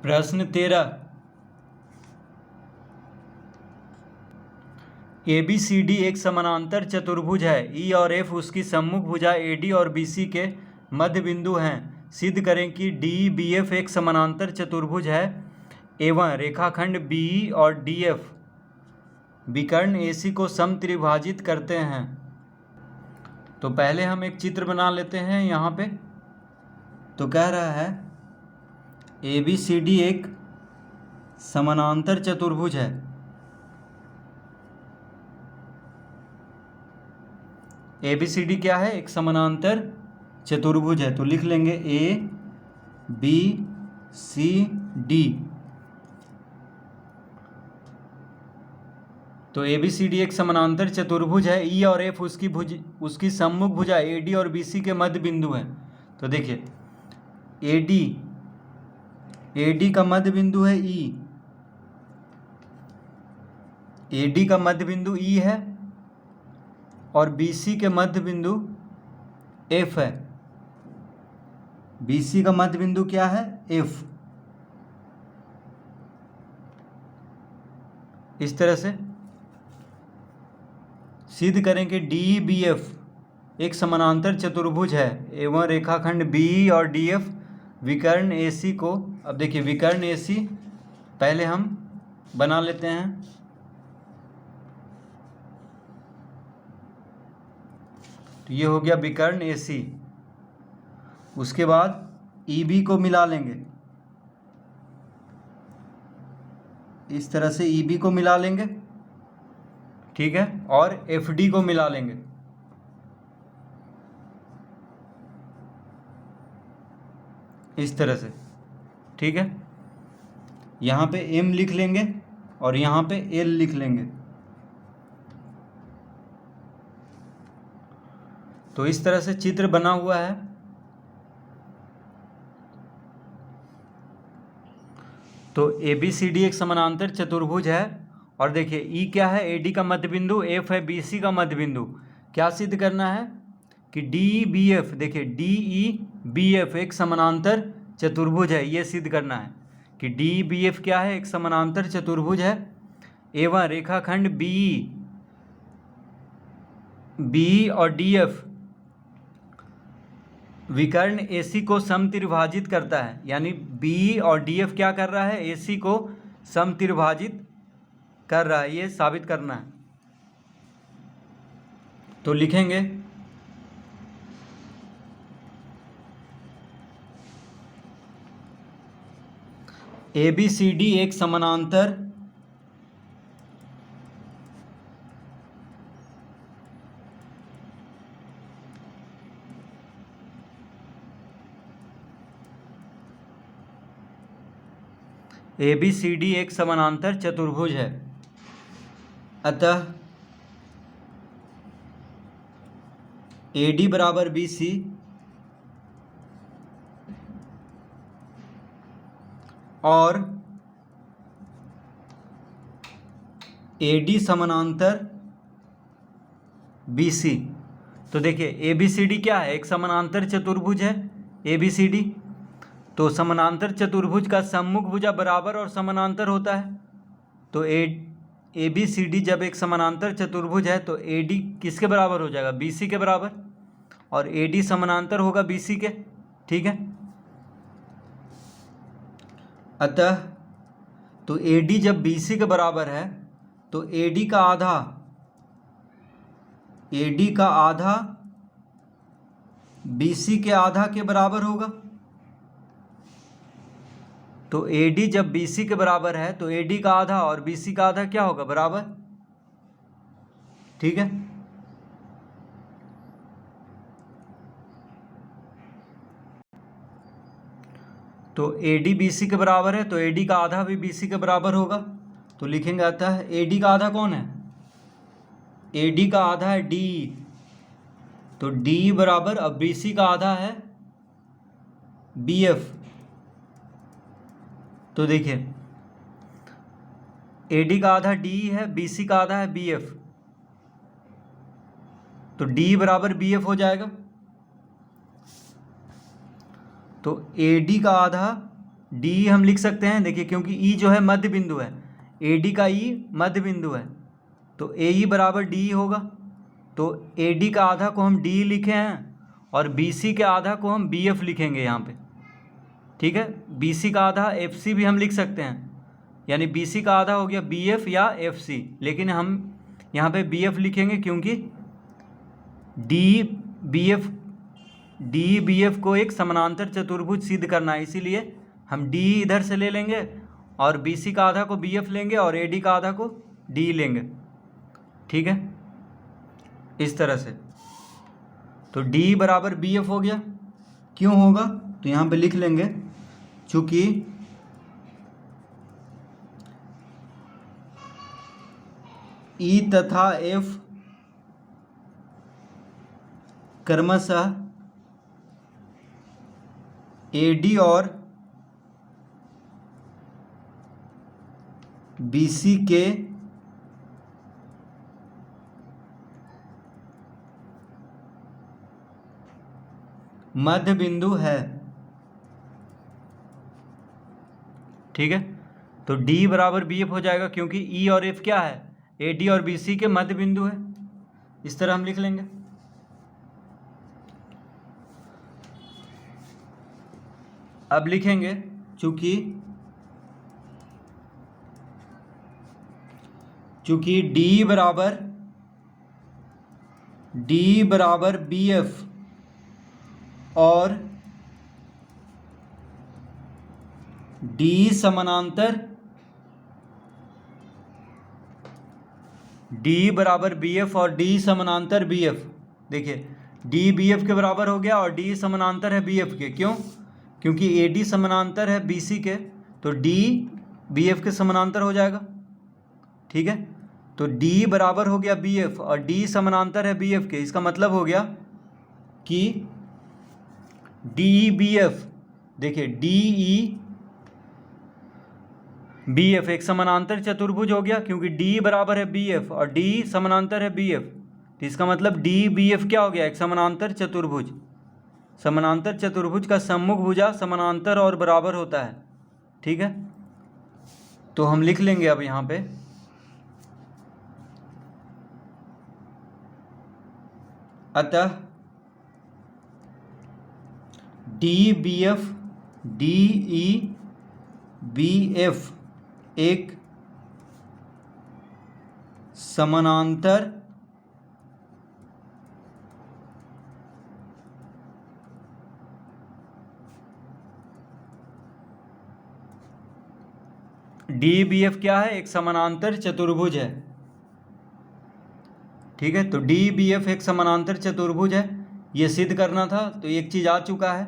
प्रश्न 13, ABCD एक समानांतर चतुर्भुज है। E और F उसकी सम्मुख भुजा AD और BC के मध्य बिंदु हैं। सिद्ध करें कि DBF एक समानांतर चतुर्भुज है एवं रेखाखंड BE और DF विकर्ण AC को समत्रिभाजित करते हैं। तो पहले हम एक चित्र बना लेते हैं यहाँ पे। तो कह रहा है ABCD एक समानांतर चतुर्भुज है। ABCD क्या है? एक समानांतर चतुर्भुज है। तो लिख लेंगे ABCD। तो ABCD एक समानांतर चतुर्भुज है। E और F उसकी सम्मुख भुजा AD और BC के मध्य बिंदु हैं। तो देखिए AD का मध्य बिंदु है E, AD का मध्य बिंदु E है और BC के मध्य बिंदु F है। BC का मध्य बिंदु क्या है? F। इस तरह से सिद्ध करें कि DBF एक समानांतर चतुर्भुज है एवं रेखाखंड BE और DF विकर्ण AC को, अब देखिए विकर्ण AC पहले हम बना लेते हैं। तो ये हो गया विकर्ण AC। उसके बाद EB को मिला लेंगे, इस तरह से EB को मिला लेंगे, ठीक है, और FD को मिला लेंगे। इस तरह से, ठीक है। यहाँ पे M लिख लेंगे और यहाँ पे L लिख लेंगे। तो इस तरह से चित्र बना हुआ है। तो ABCD एक समानांतर चतुर्भुज है और देखिए E क्या है? AD का मध्य बिंदु, F है BC का मध्य बिंदु। क्या सिद्ध करना है कि DBF, देखिए DEBF एक समानांतर चतुर्भुज है। ये सिद्ध करना है कि DBF क्या है? एक समानांतर चतुर्भुज है एवं रेखाखंड BE और DF विकर्ण AC को समत्रिभाजित करता है। यानी BE और DF क्या कर रहा है? AC को समत्रिभाजित कर रहा है। ये साबित करना है। तो लिखेंगे ABCD एक समानांतर ABCD एक समानांतर चतुर्भुज है। अतः AD बराबर BC और AD समानांतर BC। तो देखिए ABCD क्या है? एक समानांतर चतुर्भुज है ABCD। तो समानांतर चतुर्भुज का सम्मुख भुजा बराबर और समानांतर होता है। तो ABCD जब एक समानांतर चतुर्भुज है तो AD किसके बराबर हो जाएगा? BC के बराबर, और AD समानांतर होगा BC के, ठीक है। अतः तो AD जब BC के बराबर है तो AD का आधा BC के आधा के बराबर होगा। तो AD जब BC के बराबर है तो AD का आधा और BC का आधा क्या होगा? बराबर, ठीक है। तो AD BC के बराबर है तो AD का आधा भी BC के बराबर होगा। तो लिखेंगे अतः AD का आधा कौन है? AD का आधा है D। तो D बराबर, अब BC का आधा है BF। तो देखिए AD का आधा D है, BC का आधा है BF। तो D बराबर BF हो जाएगा। तो AD का आधा डी हम लिख सकते हैं, देखिए क्योंकि ई जो है मध्य बिंदु है, ए डी का ई मध्य बिंदु है, तो ए ई बराबर डी होगा। तो ए डी का आधा को हम डी लिखे हैं और बी सी के आधा को हम बी एफ लिखेंगे यहाँ पे, ठीक है। बी सी का आधा एफ सी भी हम लिख सकते हैं, यानी बी सी का आधा हो गया बी एफ या एफ सी, लेकिन हम यहाँ पे बी एफ लिखेंगे क्योंकि डी बी एफ को एक समानांतर चतुर्भुज सिद्ध करना है, इसीलिए हम डी इधर से ले लेंगे और बी सी का आधा को बी एफ लेंगे और ए डी का आधा को डी लेंगे, ठीक है, इस तरह से। तो डी बराबर बी एफ हो गया। क्यों होगा, तो यहाँ पे लिख लेंगे चूँकि ई तथा एफ क्रमशः ए डी और बी सी के मध्य बिंदु है, ठीक है। तो डी बराबर बी एफ हो जाएगा क्योंकि ई और एफ क्या है, ए डी और बी सी के मध्य बिंदु है, इस तरह हम लिख लेंगे। अब लिखेंगे चूंकि डी बराबर बी एफ और डी समानांतर बी एफ, देखिए डी बी एफ के बराबर हो गया और डी समानांतर है बी एफ के। क्यों, क्योंकि ए डी समानांतर है बी सी के, तो डी बी एफ के समानांतर हो जाएगा, ठीक है। तो डी बराबर हो गया बी एफ और डी समानांतर है बी एफ के, इसका मतलब हो गया कि डी बी एफ, देखिए डी ई बी एफ एक समानांतर चतुर्भुज हो गया क्योंकि डी बराबर है बी एफ और डी समानांतर है बी एफ, तो इसका मतलब डी बी एफ क्या हो गया, एक समानांतर चतुर्भुज। समानांतर चतुर्भुज का सम्मुख भुजा समानांतर और बराबर होता है, ठीक है। तो हम लिख लेंगे अब यहाँ पे अतः D B F D E B F एक समानांतर डी बी एफ क्या है, एक समानांतर चतुर्भुज है, ठीक है। तो डी बी एफ एक समानांतर चतुर्भुज है, ये सिद्ध करना था, तो एक चीज़ आ चुका है,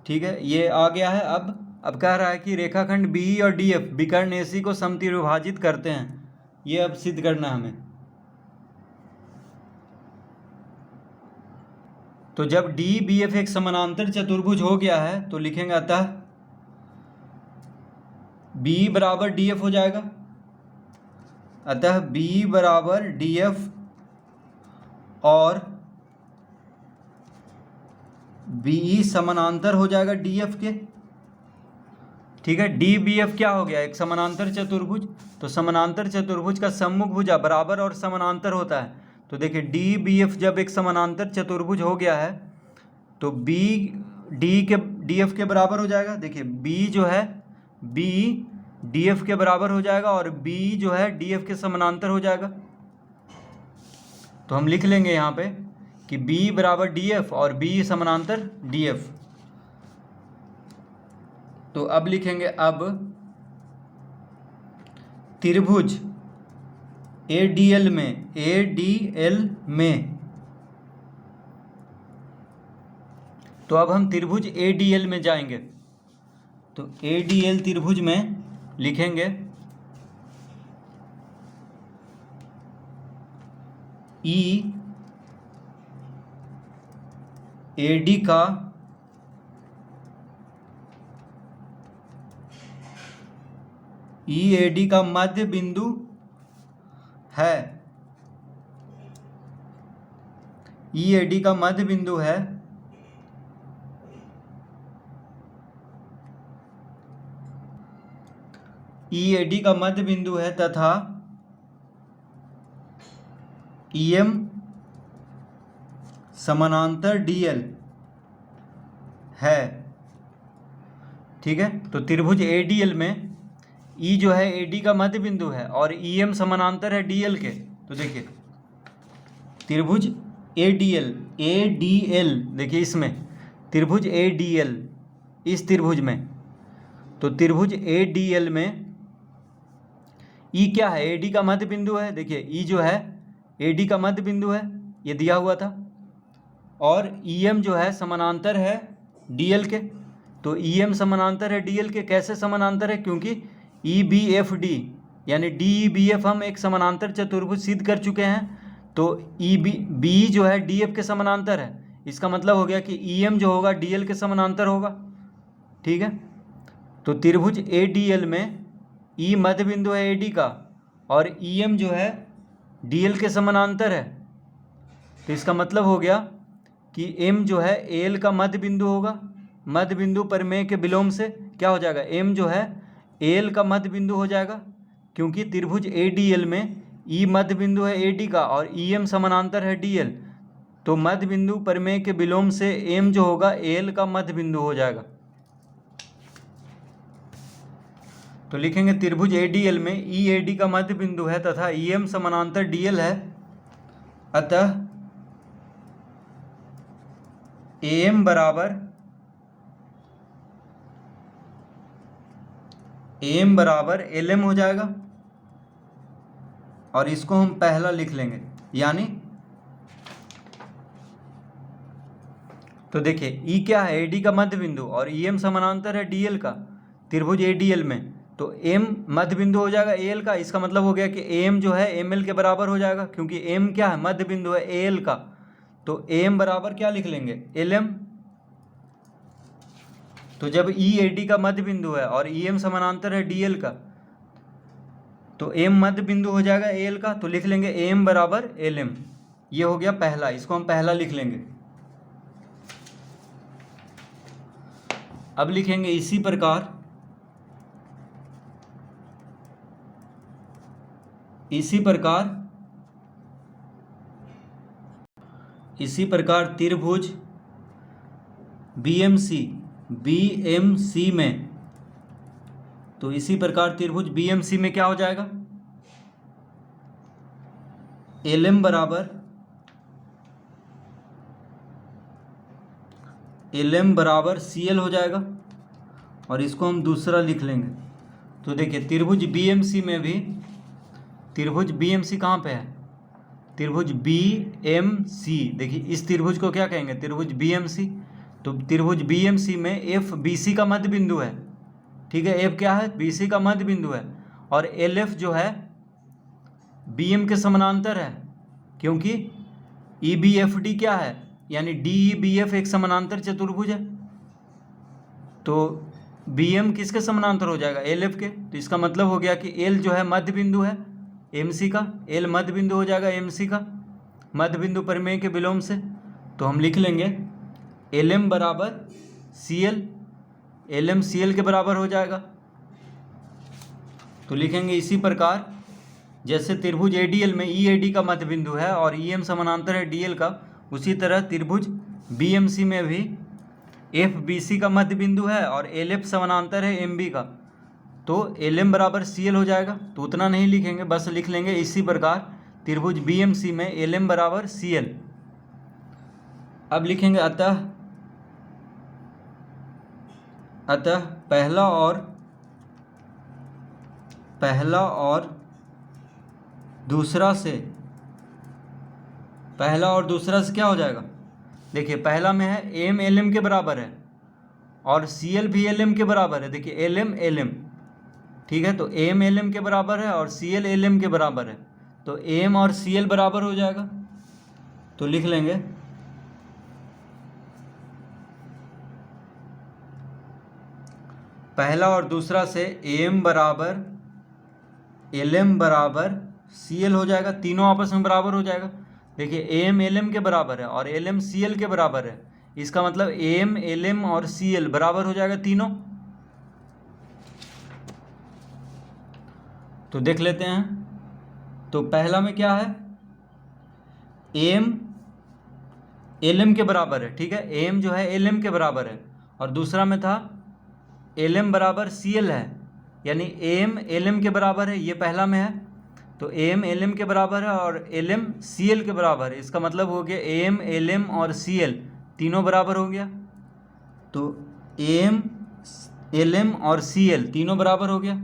ठीक है, ये आ गया है। अब कह रहा है कि रेखाखंड बी और डी एफ विकर्ण ए सी को समत्रिविभाजित करते हैं, ये अब सिद्ध करना है हमें। तो जब डी बी एफ एक समानांतर चतुर्भुज हो गया है तो लिखेंगे अतः बी बराबर डी एफ हो जाएगा, अतः बी बराबर डी एफ और बी ई समानांतर हो जाएगा डी एफ के, ठीक है। डी बी एफ क्या हो गया, एक समानांतर चतुर्भुज, तो समानांतर चतुर्भुज का सम्मुख भुजा बराबर और समानांतर होता है। तो देखिए डी बी एफ जब एक समानांतर चतुर्भुज हो गया है तो बी डी एफ के बराबर हो जाएगा, देखिए बी जो है बी डी एफ के बराबर हो जाएगा और बी जो है डी एफ के समानांतर हो जाएगा। तो हम लिख लेंगे यहाँ पे कि बी बराबर डी एफ और बी समानांतर डी एफ। तो अब लिखेंगे अब त्रिभुज ए डी एल में तो अब हम त्रिभुज ए डी एल में जाएंगे। तो ए डी एल त्रिभुज में लिखेंगे ई ए डी का मध्य बिंदु है, ई ए डी का मध्य बिंदु है EAD का मध्य बिंदु है तथा EM समानांतर DL है। ठीक है, तो त्रिभुज ADL में E जो है AD का मध्य बिंदु है और EM समानांतर है DL के। तो देखिए त्रिभुज ADL देखिए इसमें त्रिभुज ADL, इस त्रिभुज में, तो त्रिभुज ADL में E क्या है, AD का मध्य बिंदु है। देखिए E जो है AD का मध्य बिंदु है, ये दिया हुआ था, और EM जो है समानांतर है DL के। तो EM समानांतर है DL के। कैसे समानांतर है, क्योंकि EBFD यानी DEBF हम एक समानांतर चतुर्भुज सिद्ध कर चुके हैं। तो BE जो है DF के समानांतर है, इसका मतलब हो गया कि EM जो होगा DL के समानांतर होगा। ठीक है, तो त्रिभुज ADL में E मध्य बिंदु है AD का और EM जो है DL के समानांतर है। तो इसका मतलब हो गया कि M जो है AL का मध्य बिंदु होगा। मध्य बिंदु परिमेय के विलोम से क्या हो जाएगा, M जो है AL का मध्य बिंदु हो जाएगा, क्योंकि त्रिभुज ADL में E मध्य बिंदु है AD का और EM समानांतर है DL। तो मध्य बिंदु परिमेय के विलोम से M जो होगा AL का मध्य बिंदु हो जाएगा। तो लिखेंगे त्रिभुज ADL में EAD का मध्य बिंदु है तथा EM समानांतर DL है, अतः AM बराबर LM हो जाएगा और इसको हम पहला लिख लेंगे। यानी तो देखिए E क्या है, AD का मध्य बिंदु, और EM समानांतर है DL का त्रिभुज ADL में। तो M मध्य बिंदु हो जाएगा AL का। इसका मतलब हो गया कि AM जो है ML के बराबर हो जाएगा, क्योंकि M क्या है, मध्य बिंदु है AL का। तो AM बराबर क्या लिख लेंगे, LM। तो जब EAD का मध्य बिंदु है और EM समानांतर है DL का, तो M मध्य बिंदु हो जाएगा AL का। तो लिख लेंगे AM बराबर LM। ये हो गया पहला, इसको हम पहला लिख लेंगे। अब लिखेंगे इसी प्रकार त्रिभुज BMC में, तो इसी प्रकार त्रिभुज BMC में क्या हो जाएगा, LM बराबर CL हो जाएगा, और इसको हम दूसरा लिख लेंगे। तो देखिए त्रिभुज BMC में भी, त्रिभुज BMC कहाँ पे है, त्रिभुज BMC, देखिए इस त्रिभुज को क्या कहेंगे, त्रिभुज BMC। तो त्रिभुज BMC में FBC का मध्य बिंदु है। ठीक है, F क्या है, BC का मध्य बिंदु है, और LF जो है BM के समानांतर है, क्योंकि EBFD क्या है, यानी DEBF एक समानांतर चतुर्भुज है। तो BM किसके समानांतर हो जाएगा, LF के। तो इसका मतलब हो गया कि L जो है मध्य बिंदु है MC का, L मध्य बिंदु हो जाएगा MC का, मध्य बिंदु परिमेय के विलोम से। तो हम लिख लेंगे LM बराबर CL, LM CL के बराबर हो जाएगा। तो लिखेंगे इसी प्रकार, जैसे त्रिभुज ADL में EAD का मध्य बिंदु है और EM समानांतर है DL का, उसी तरह त्रिभुज BMC में भी FBC का मध्य बिंदु है और LF समानांतर है MB का। तो LM बराबर CL हो जाएगा। तो उतना नहीं लिखेंगे, बस लिख लेंगे इसी प्रकार त्रिभुज BMC में LM बराबर CL। अब लिखेंगे अतः पहला और दूसरा से क्या हो जाएगा, देखिए पहला में है M LM के बराबर है और CL भी LM के बराबर है। देखिए LM LM, ठीक है, तो M LM के बराबर है और CL LM के बराबर है, तो M और CL बराबर हो जाएगा। तो लिख लेंगे पहला और दूसरा से AM बराबर LM बराबर CL हो जाएगा, तीनों आपस में बराबर हो जाएगा। देखिए AM LM के बराबर है और LM CL के बराबर है, इसका मतलब AM LM और CL बराबर हो जाएगा तीनों। तो देख लेते हैं। तो पहला में क्या है, एम एल एम के बराबर है, ठीक है, एम जो है एल एम के बराबर है, और दूसरा में था एल एम बराबर सी एल है, यानी एम एल एम के बराबर है, ये पहला में है। तो एम एल एम के बराबर है और एल एम सी एल के बराबर है, इसका मतलब हो गया एम एल एम और सी एल तीनों बराबर हो गया। तो एम एल एम और सी एल तीनों बराबर हो गया।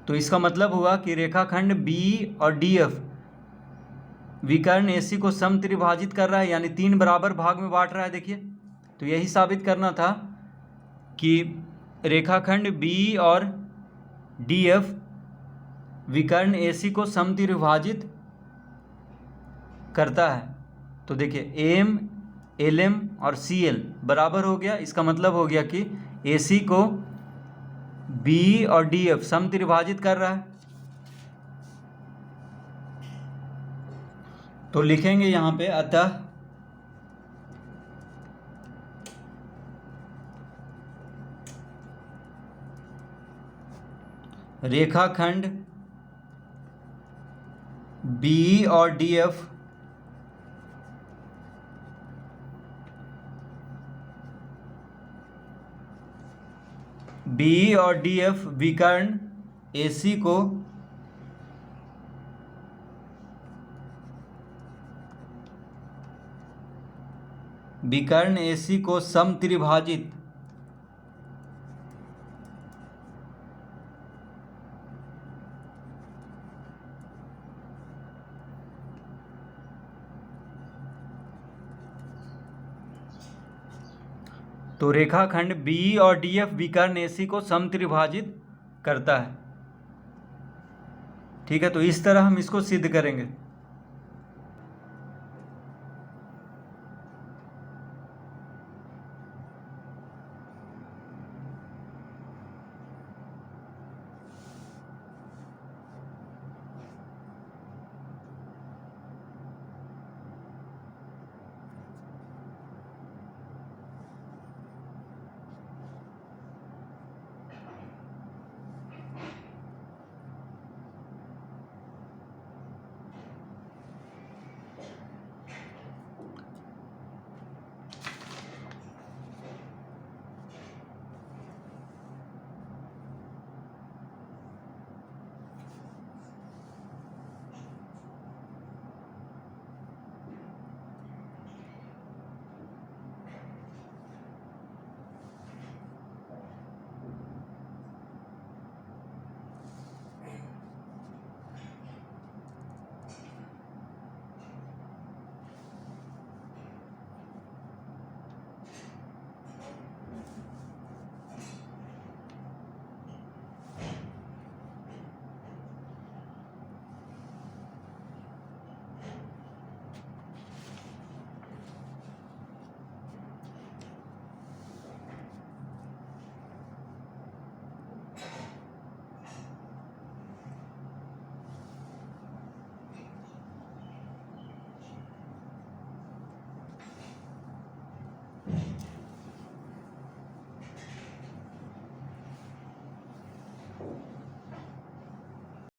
तो इसका मतलब हुआ कि रेखाखंड बी और डी एफ विकर्ण एसी को समत्रिभाजित कर रहा है, यानी 3 बराबर भाग में बांट रहा है। देखिए, तो यही साबित करना था कि रेखाखंड बी और डी एफ विकर्ण एसी को समत्रिभाजित करता है। तो देखिए, एम एल एम और सी एल बराबर हो गया, इसका मतलब हो गया कि एसी को बी और डी एफ समत्रिभाजित कर रहा है। तो लिखेंगे यहाँ पे, अतः रेखाखंड बी और डी एफ विकर्ण एसी को समत्रिभाजित तो रेखाखंड बी और डी एफ विकर्ण एसी को समत्रिभाजित करता है। ठीक है, तो इस तरह हम इसको सिद्ध करेंगे।